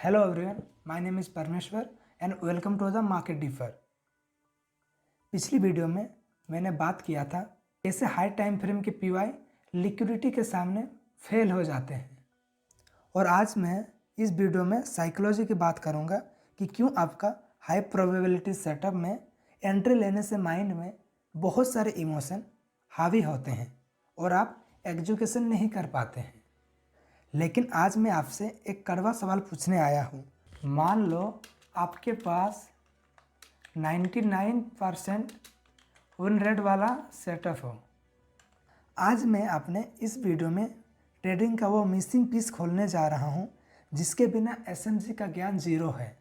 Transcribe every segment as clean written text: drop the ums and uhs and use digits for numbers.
Hello everyone, my name is Parmeshwar and welcome to the Market Differ। पिछली video में मैंने बात किया था कैसे हाई टाइम फ्रेम के पीवाई लिक्विडिटी के सामने फेल हो जाते हैं, और आज मैं इस वीडियो में साइकोलॉजी की बात करूंगा कि क्यों आपका हाई प्रोबेबिलिटी सेटअप में एंट्री लेने से माइंड में बहुत सारे इमोशन हावी होते हैं और आप एग्जीक्यूशन नहीं कर पाते हैं। लेकिन आज मैं आपसे एक कड़वा सवाल पूछने आया हूँ। मान लो आपके पास 99% विन रेट वाला सेटअप हो। आज मैं अपने इस वीडियो में ट्रेडिंग का वो मिसिंग पीस खोलने जा रहा हूँ जिसके बिना एसएमजी का ज्ञान जीरो है।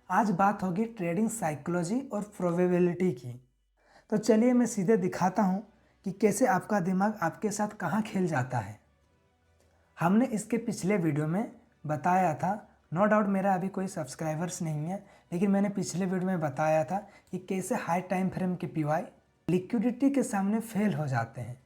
आज बात होगी ट्रेडिंग साइकोलॉजी और प्रोबेबिलिटी की। तो चलिए मैं सीधे दिखाता हूँ कि कैसे आपका दिमाग आपके साथ कहाँ खेल जाता है। हमने इसके पिछले वीडियो में बताया था, नो डाउट मेरा अभी कोई सब्सक्राइबर्स नहीं है, लेकिन मैंने पिछले वीडियो में बताया था कि कैसे हाई टाइम फ्रेम के पीवाई लिक्विडिटी के सामने फेल हो जाते हैं।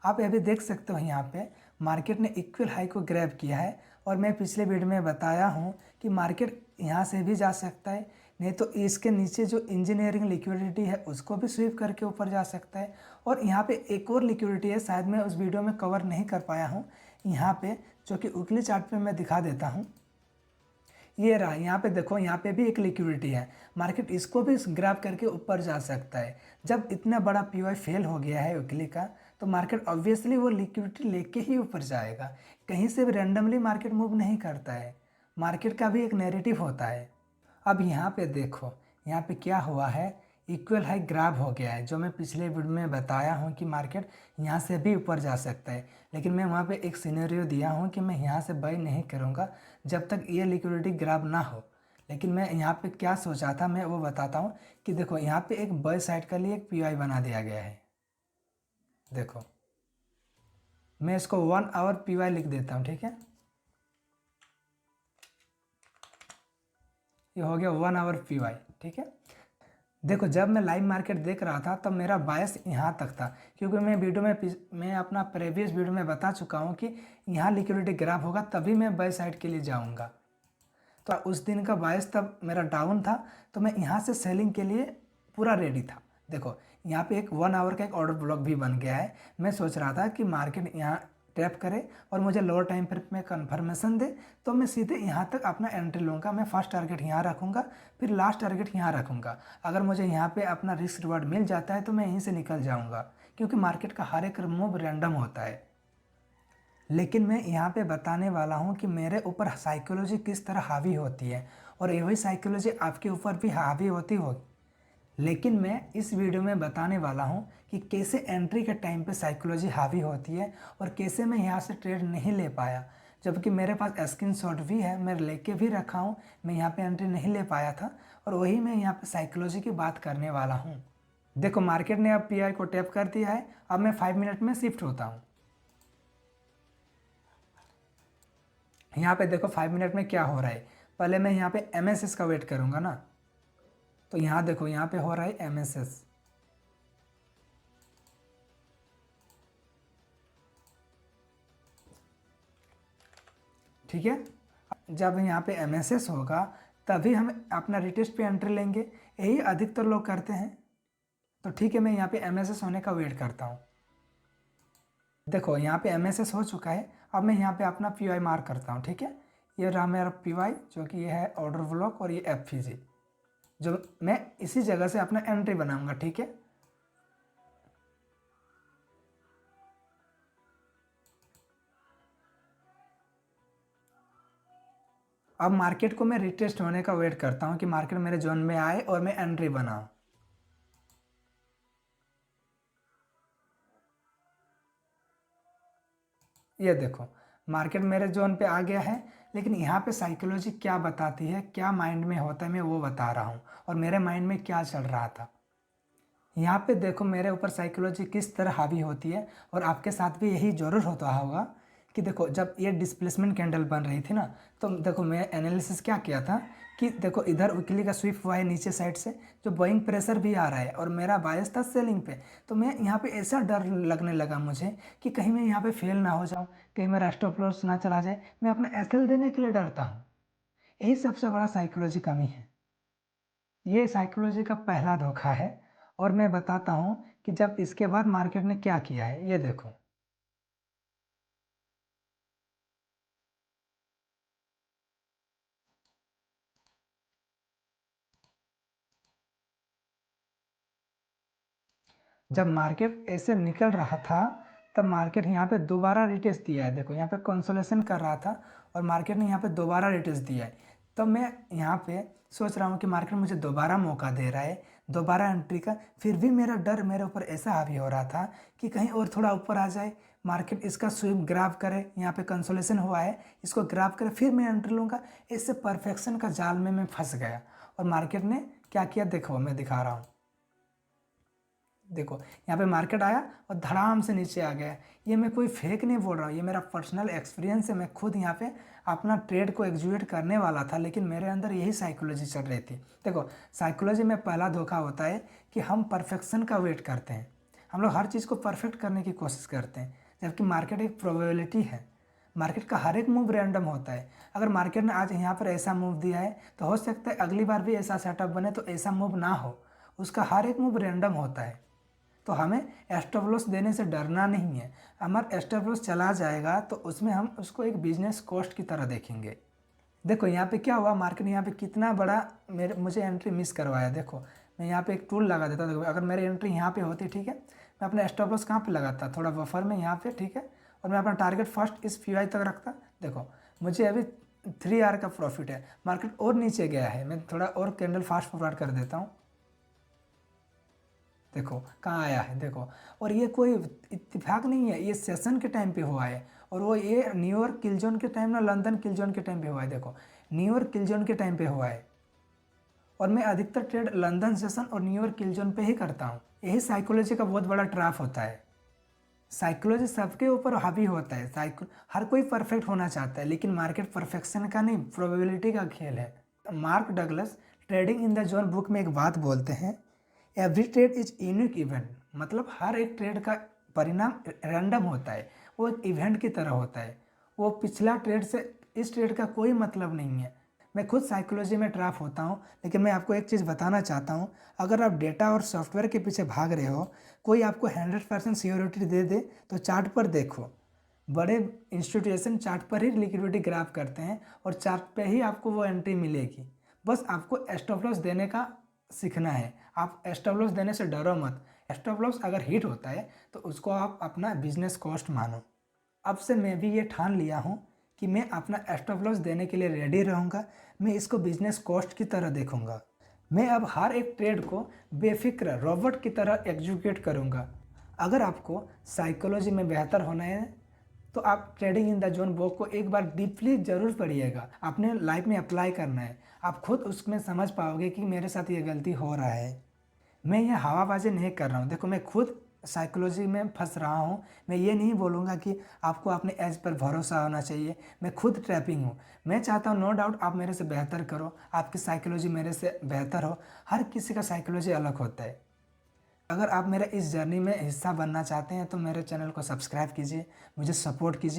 आप अभी देख सकते हो यहाँ पे मार्केट ने इक्वल हाई को ग्रैब किया है, और मैं पिछले वीडियो में बताया हूँ कि मार्केट यहाँ से भी जा सकता है, नहीं तो इसके नीचे जो इंजीनियरिंग लिक्विडिटी है उसको भी स्वीप करके ऊपर जा सकता है। और यहाँ पे एक और लिक्विडिटी है, शायद मैं उस वीडियो में कवर नहीं कर पाया हूँ यहाँ पे, जो कि वीकली चार्ट पे मैं दिखा देता हूँ। ये रहा, यहाँ पे देखो, यहाँ पे भी एक लिक्विडिटी है, मार्केट इसको भी ग्रैब करके ऊपर जा सकता है। जब इतना बड़ा पीवाई फेल हो गया है वीकली का, तो मार्केट ऑब्वियसली वो लिक्विडिटी लेके ही ऊपर जाएगा। कहीं से भी रैंडमली मार्केट मूव नहीं करता है, मार्केट का भी एक नैरेटिव होता है। अब यहाँ पे देखो, यहाँ पे क्या हुआ है, इक्वल हाई ग्रैब हो गया है, जो मैं पिछले वीडियो में बताया हूँ कि मार्केट यहाँ से भी ऊपर जा सकता है। लेकिन मैं वहाँ पे एक सिनेरियो दिया हूँ कि मैं यहाँ से बाई नहीं करूँगा जब तक ये लिक्विडिटी ग्रैब ना हो। लेकिन मैं यहाँ पे क्या सोचा था मैं वो बताता हूँ कि देखो, यहाँ पे एक बाई साइड के लिए एक पीवाई बना दिया गया है। देखो, मैं इसको 1 आवर पीवाई लिख देता हूँ, ठीक है। ये हो गया 1 आवर पीवाई, ठीक है। देखो, जब मैं लाइव मार्केट देख रहा था तब मेरा बायस यहाँ तक था, क्योंकि मैं अपना प्रीवियस वीडियो में बता चुका हूँ कि यहाँ लिक्विडिटी ग्रैब होगा तभी मैं बाय साइड के लिए जाऊँगा। तो उस दिन का बायस तब मेरा डाउन था, तो मैं यहाँ से सेलिंग के लिए पूरा रेडी था। देखो, यहाँ पे एक 1 आवर का एक ऑर्डर ब्लॉक भी बन गया है। मैं सोच रहा था कि मार्केट यहाँ टैप करे और मुझे लोअर टाइम फ्रेम में कन्फर्मेशन दे, तो मैं सीधे यहाँ तक अपना एंट्री लूँगा। मैं फर्स्ट टारगेट यहाँ रखूँगा, फिर लास्ट टारगेट यहाँ रखूँगा। अगर मुझे यहाँ पे अपना रिस्क रिवार्ड मिल जाता है तो मैं यहीं से निकल जाऊँगा, क्योंकि मार्केट का हर एक मूव रैंडम होता है। लेकिन मैं यहाँ पे बताने वाला हूँ कि मेरे ऊपर साइकोलॉजी किस तरह हावी होती है, और यही साइकोलॉजी आपके ऊपर भी हावी होती होगी। लेकिन मैं इस वीडियो में बताने वाला हूँ कि कैसे एंट्री के टाइम पे साइकोलॉजी हावी होती है, और कैसे मैं यहाँ से ट्रेड नहीं ले पाया, जबकि मेरे पास स्क्रीनशॉट भी है, मैं लेके भी रखा हूँ। मैं यहाँ पे एंट्री नहीं ले पाया था, और वही मैं यहाँ पे साइकोलॉजी की बात करने वाला हूँ। देखो, मार्केट ने अब पीआई को टैप कर दिया है। अब मैं 5 मिनट में शिफ्ट होता हूँ। यहाँ पे देखो 5 मिनट में क्या हो रहा है। पहले मैं यहाँ पे MSS का वेट करूँगा ना, तो यहाँ देखो, यहाँ पे हो रहा है MSS। ठीक है, जब यहाँ पे MSS होगा तभी हम अपना रिटेस्ट पे एंट्री लेंगे, यही अधिकतर लोग करते हैं। तो ठीक है, मैं यहाँ पे MSS होने का वेट करता हूँ। देखो, यहाँ पे MSS हो चुका है। अब मैं यहाँ पे अपना PY मार्क करता हूँ, ठीक है। ये रहा मेरा PY, जो कि ये है ऑर्डर ब्लॉक, और ये FVG, जो मैं इसी जगह से अपना एंट्री बनाऊंगा, ठीक है। अब मार्केट को मैं रिटेस्ट होने का वेट करता हूँ कि मार्केट मेरे जोन में आए और मैं एंट्री बनाऊं। ये देखो, मार्केट मेरे जोन पे आ गया है। लेकिन यहाँ पे साइकोलॉजी क्या बताती है, क्या माइंड में होता है, मैं वो बता रहा हूँ, और मेरे माइंड में क्या चल रहा था। यहाँ पे देखो मेरे ऊपर साइकोलॉजी किस तरह हावी होती है, और आपके साथ भी यही ज़रूर होता होगा कि देखो जब ये डिस्प्लेसमेंट कैंडल बन रही थी ना, तो देखो मैं एनालिसिस क्या किया था कि देखो इधर वीकली का स्विप हुआ है नीचे साइड से, जो बाइंग प्रेशर भी आ रहा है और मेरा बायस था सेलिंग पे। तो मैं यहाँ पे ऐसा डर लगने लगा मुझे कि कहीं मैं यहाँ पे फेल ना हो जाऊँ, कहीं मेरा स्टॉप लॉस ना चला जाए, मैं अपना एसएल देने के लिए डरता हूँ। यही सबसे बड़ा साइकोलॉजी कमी है। ये साइकोलॉजी का पहला धोखा है। और मैं बताता हूँ कि जब इसके बाद मार्केट ने क्या किया है, ये देखो। जब मार्केट ऐसे निकल रहा था तब मार्केट यहाँ पे दोबारा रिटेस्ट दिया है। देखो यहाँ पे कंसोलेशन कर रहा था और मार्केट ने यहाँ पे दोबारा रिटेस्ट दिया है। तब मैं यहाँ पे सोच रहा हूँ कि मार्केट मुझे दोबारा मौका दे रहा है, दोबारा एंट्री का। फिर भी मेरा डर मेरे ऊपर ऐसा हावी हो रहा था कि कहीं और थोड़ा ऊपर आ जाए, मार्केट इसका स्विंग ग्राफ करे, यहाँ पे कंसोलेशन हुआ है, इसको ग्राफ करे, फिर मैं एंट्री लूँगा। इससे परफेक्शन का जाल में मैं फंस गया और मार्केट ने क्या किया देखो, मैं दिखा रहा हूँ। देखो यहाँ पे मार्केट आया और धड़ाम से नीचे आ गया। ये मैं कोई फेक नहीं बोल रहा हूँ, ये मेरा पर्सनल एक्सपीरियंस है। मैं खुद यहाँ पे अपना ट्रेड को एग्जीक्यूट करने वाला था, लेकिन मेरे अंदर यही साइकोलॉजी चल रही थी। देखो साइकोलॉजी में पहला धोखा होता है कि हम परफेक्शन का वेट करते हैं। हम लोग हर चीज़ को परफेक्ट करने की कोशिश करते हैं, जबकि मार्केट एक प्रोबेबिलिटी है। मार्केट का हर एक मूव रैंडम होता है। अगर मार्केट ने आज यहाँ पर ऐसा मूव दिया है तो हो सकता है अगली बार भी ऐसा सेटअप बने तो ऐसा मूव ना हो। उसका हर एक मूव रैंडम होता है। तो हमें स्टॉप लॉस देने से डरना नहीं है। हमारा स्टॉप लॉस चला जाएगा तो उसमें हम उसको एक बिजनेस कॉस्ट की तरह देखेंगे। देखो यहाँ पे क्या हुआ, मार्केट यहाँ पे कितना बड़ा मुझे एंट्री मिस करवाया। देखो मैं यहाँ पे एक टूल लगा देता, देखो अगर मेरी एंट्री यहाँ पे होती, ठीक है, मैं अपना स्टॉप लॉस कहाँ पे लगाता, थोड़ा बफर में यहाँ पे, ठीक है, और मैं अपना टारगेट फर्स्ट इस पीवाई तक रखता। देखो मुझे अभी 3 आवर का प्रॉफिट है, मार्केट और नीचे गया है। मैं थोड़ा और कैंडल फास्ट फॉरवर्ड कर देता हूँ। देखो कहाँ आया है, देखो। और ये कोई इत्तेफाक नहीं है, ये सेशन के टाइम पे हुआ है। और वो ये न्यूयॉर्क किल जोन के टाइम ना लंदन किल जोन के टाइम पे हुआ है। देखो न्यूयॉर्क किल जोन के टाइम पे हुआ है। और मैं अधिकतर ट्रेड लंदन सेशन और न्यूयॉर्क किल जोन पे ही करता हूँ। यही साइकोलॉजी का बहुत बड़ा ट्रैप होता है। साइकोलॉजी सबके ऊपर हावी होता है। हर कोई परफेक्ट होना चाहता है, लेकिन मार्केट परफेक्शन का नहीं, प्रोबेबिलिटी का खेल है। Mark Douglas trading in the zone book में एक बात बोलते हैं, every trade is unique event. मतलब हर एक ट्रेड का परिणाम रैंडम होता है, वो एक इवेंट की तरह होता है। वो पिछला ट्रेड से इस ट्रेड का कोई मतलब नहीं है। मैं खुद साइकोलॉजी में ट्रैप होता हूँ, लेकिन मैं आपको एक चीज़ बताना चाहता हूँ। अगर आप डेटा और सॉफ्टवेयर के पीछे भाग रहे हो, कोई आपको 100% सिक्योरिटी दे दे तो चार्ट पर देखो। बड़े इंस्टीट्यूशन चार्ट पर ही लिक्विडिटी ग्राफ करते हैं और चार्ट पे ही आपको वो एंट्री मिलेगी। बस आपको स्टॉप लॉस देने का सीखना है। आप स्टॉप लॉस देने से डरो मत। स्टॉप लॉस अगर हिट होता है तो उसको आप अपना बिजनेस कॉस्ट मानो। अब से मैं भी ये ठान लिया हूँ कि मैं अपना स्टॉप लॉस देने के लिए रेडी रहूँगा। मैं इसको बिजनेस कॉस्ट की तरह देखूँगा। मैं अब हर एक ट्रेड को बेफिक्र रोबोट की तरह एग्जीक्यूट करूँगा। अगर आपको साइकोलॉजी में बेहतर होना है तो आप trading in the zone book को एक बार डीपली जरूर पढ़िएगा। अपने लाइफ में अप्लाई करना है। आप खुद उसमें समझ पाओगे कि मेरे साथ ये गलती हो रहा है। मैं ये हवाबाजी नहीं कर रहा हूँ। देखो मैं खुद साइकोलॉजी में फंस रहा हूँ। मैं ये नहीं बोलूँगा कि आपको अपने एज पर भरोसा होना चाहिए। मैं खुद ट्रैपिंग हूँ। मैं चाहता हूँ नो डाउट आप मेरे से बेहतर करो, आपकी साइकोलॉजी मेरे से बेहतर हो। हर किसी का साइकोलॉजी अलग होता है। अगर आप मेरे इस जर्नी में हिस्सा बनना चाहते हैं तो मेरे चैनल को सब्सक्राइब कीजिए, मुझे सपोर्ट कीजिए।